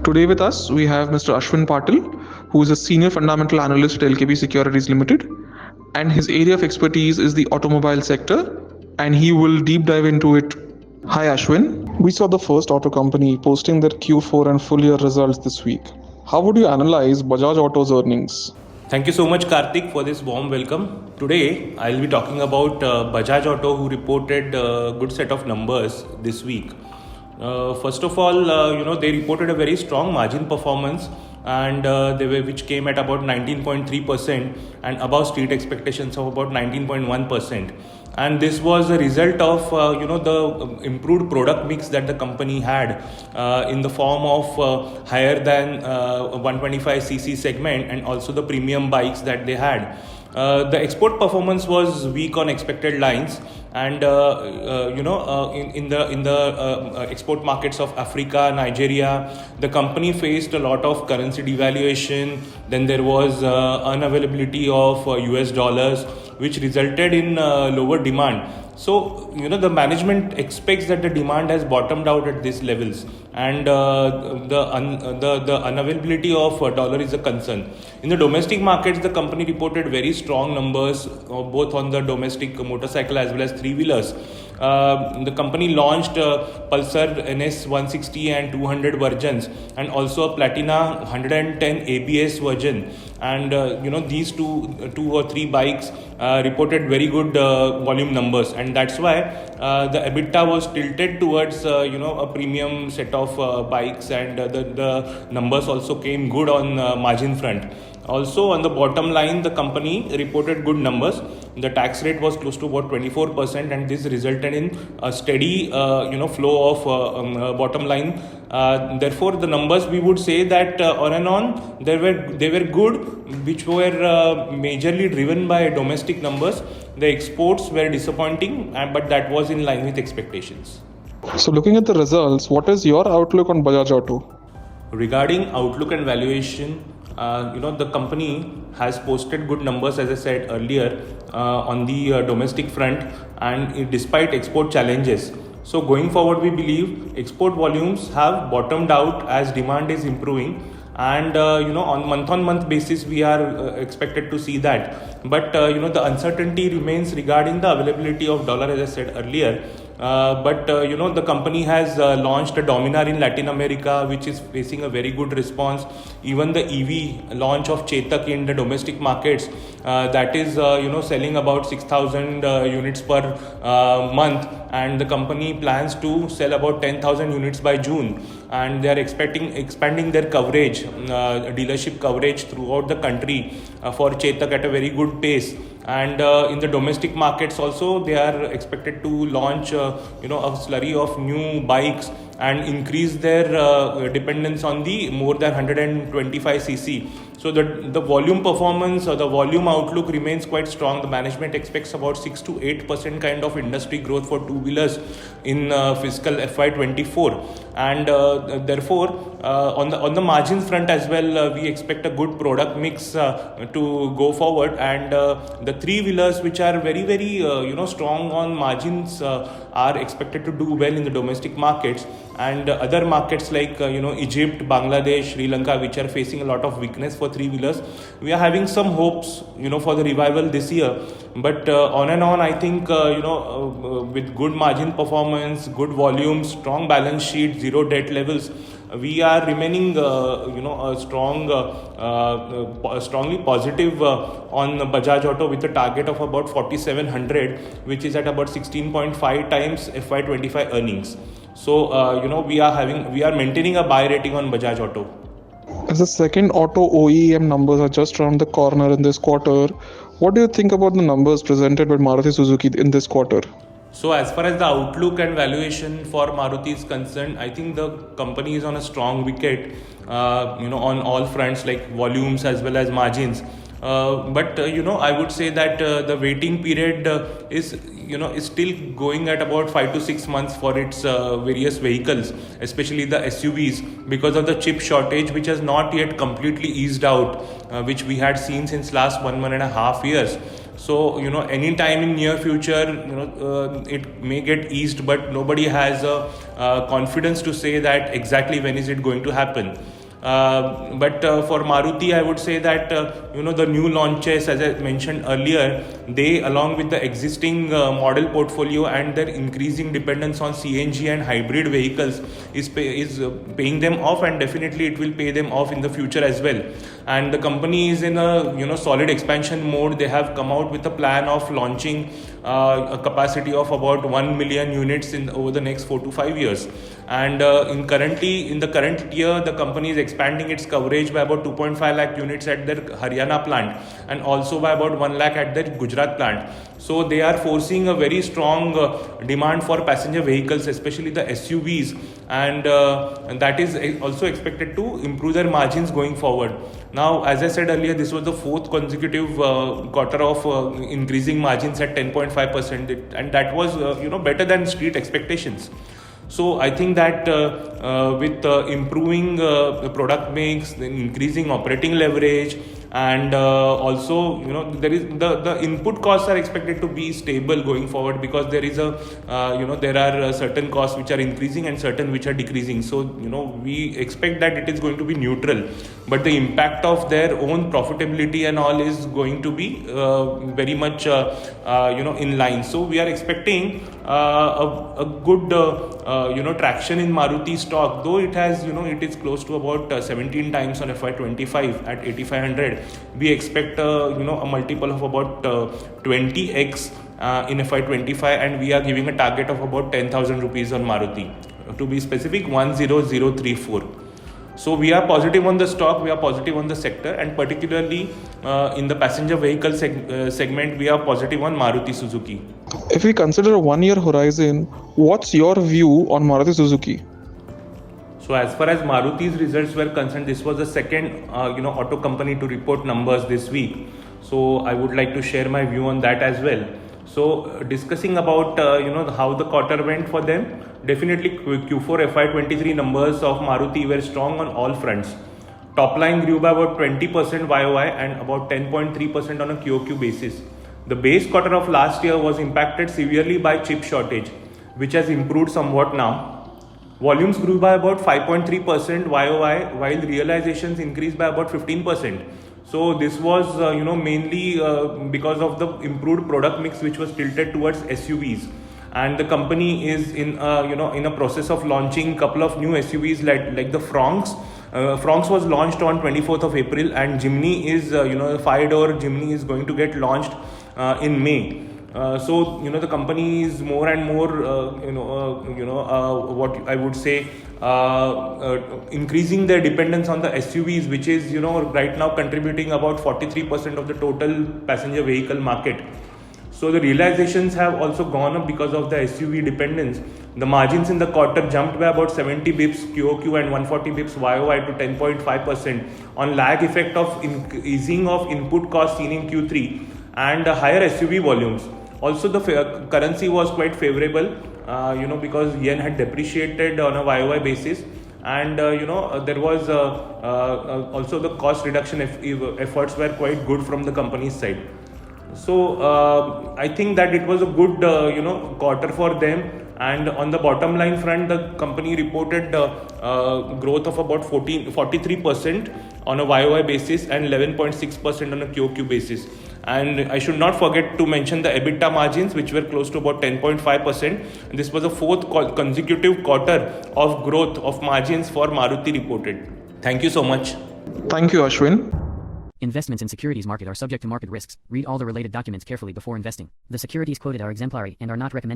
Today with us, we have Mr. Ashwin Patil, who is a senior fundamental analyst at LKP Securities Ltd. And his area of expertise is the automobile sector, and he will deep dive into it. Hi, Ashwin. We saw the first auto company posting their Q4 and full year results this week. How would you analyze Bajaj Auto's earnings? Thank you so much, Karthik, for this warm welcome. Today, I'll be talking about Bajaj Auto, who reported a good set of numbers this week. First of all, they reported a very strong margin performance, and which came at about 19.3% and above street expectations of about 19.1%. And this was a result of the improved product mix that the company had in the form of higher than 125cc segment, and also the premium bikes that they had. The export performance was weak on expected lines, and in the export markets of Africa, Nigeria, the company faced a lot of currency devaluation. Then there was unavailability of US dollars, which resulted in lower demand. So, the management expects that the demand has bottomed out at these levels, and the unavailability of dollar is a concern. In the domestic markets, the company reported very strong numbers, both on the domestic motorcycle as well as three-wheelers. The company launched Pulsar NS 160 and 200 versions, and also a Platina 110 ABS version. And these two or three bikes reported very good volume numbers, and that's why the EBITDA was tilted towards a premium set of bikes, and the numbers also came good on margin front. Also, on the bottom line, the company reported good numbers. The tax rate was close to about 24%, and this resulted in a steady flow of bottom line. Therefore, the numbers, we would say that on and on they were good, which were majorly driven by domestic numbers. The exports were disappointing, but that was in line with expectations. So, looking at the results, what is your outlook on Bajaj Auto? Regarding outlook and valuation, the company has posted good numbers, as I said earlier, on the domestic front, and despite export challenges. So going forward, we believe export volumes have bottomed out as demand is improving, and on month basis we are expected to see that. But the uncertainty remains regarding the availability of dollar, as I said earlier. But the company has launched a Dominar in Latin America, which is facing a very good response. Even the EV launch of Chetak in the domestic markets, that is selling about 6,000 units per month, and the company plans to sell about 10,000 units by June, and they are expanding their coverage, dealership coverage throughout the country for Chetak at a very good pace. And in the domestic markets also, they are expected to launch a slurry of new bikes and increase their dependence on the more than 125cc. So the volume performance or the volume outlook remains quite strong. The management expects about 6 to 8% kind of industry growth for two-wheelers in fiscal FY24, and therefore on the margin front as well, we expect a good product mix to go forward, and the three-wheelers, which are very strong on margins, are expected to do well in the domestic markets, and other markets like Egypt, Bangladesh, Sri Lanka, which are facing a lot of weakness for three-wheelers. We are having some hopes for the revival this year, but on and on, I think with good margin performance, good volumes, strong balance sheet, zero debt levels, we are remaining strongly positive on Bajaj Auto, with a target of about 4,700, which is at about 16.5 times FY25 earnings. So we are maintaining a buy rating on Bajaj Auto. As the second auto OEM numbers are just around the corner in this quarter, what do you think about the numbers presented by Maruti Suzuki in this quarter? So as far as the outlook and valuation for Maruti is concerned, I think the company is on a strong wicket, on all fronts, like volumes as well as margins. But I would say that the waiting period is still going at about 5 to 6 months for its various vehicles, especially the SUVs, because of the chip shortage, which has not yet completely eased out, which we had seen since last 1.5 years. So any time in near future, it may get eased, but nobody has a confidence to say that exactly when is it going to happen. But for Maruti, I would say that the new launches, as I mentioned earlier, they, along with the existing model portfolio and their increasing dependence on CNG and hybrid vehicles, is paying them off, and definitely it will pay them off in the future as well. And the company is in a solid expansion mode. They have come out with a plan of launching a capacity of about 1 million units over the next 4 to 5 years. And in the current year, the company is expanding its coverage by about 2.5 lakh units at their Haryana plant, and also by about 1 lakh at their Gujarat plant. So they are foreseeing a very strong demand for passenger vehicles, especially the SUVs, and that is also expected to improve their margins going forward. Now, as I said earlier, this was the fourth consecutive quarter of increasing margins at 10.5%, and that was better than street expectations. So I think that with improving the product mix, increasing operating leverage, and also there is the input costs are expected to be stable going forward, because there is there are certain costs which are increasing and certain which are decreasing. So we expect that it is going to be neutral, but the impact of their own profitability and all is going to be very much in line. So we are expecting a good traction in Maruti stock, though it has it is close to about 17 times on FY25 at 8500. We expect a multiple of about 20x in FY25, and we are giving a target of about 10,000 rupees on Maruti, to be specific 10034. So we are positive on the stock, we are positive on the sector, and particularly in the passenger vehicle segment, we are positive on Maruti Suzuki. If we consider a 1 year horizon, what's your view on Maruti Suzuki? So as far as Maruti's results were concerned, this was the second auto company to report numbers this week. So I would like to share my view on that as well. So discussing about how the quarter went for them, definitely Q4 FY23 numbers of Maruti were strong on all fronts. Top line grew by about 20% YOY and about 10.3% on a QOQ basis. The base quarter of last year was impacted severely by chip shortage, which has improved somewhat now. Volumes grew by about 5.3% YOY, while realizations increased by about 15%. So this was mainly because of the improved product mix, which was tilted towards SUVs. And the company is in a process of launching a couple of new SUVs like the Fronx. Fronx was launched on 24th of April, and Jimny is the 5-door Jimny is going to get launched in May. So the company is more and more what I would say increasing their dependence on the SUVs, which is right now contributing about 43% of the total passenger vehicle market. So the realizations have also gone up because of the SUV dependence. The margins in the quarter jumped by about 70 bips QOQ and 140 bips YOY to 10.5% on lag effect of easing of input costs seen in Q3 and higher SUV volumes. Also, the currency was quite favorable, because yen had depreciated on a YOY basis, and there was also the cost reduction efforts were quite good from the company's side. So I think that it was a good quarter for them. And on the bottom line front, the company reported growth of about 43% on a YOY basis and 11.6% on a QOQ basis. And I should not forget to mention the EBITDA margins, which were close to about 10.5%. And this was the fourth consecutive quarter of growth of margins for Maruti reported. Thank you so much. Thank you, Ashwin. Investments in securities market are subject to market risks. Read all the related documents carefully before investing. The securities quoted are exemplary and are not recommended.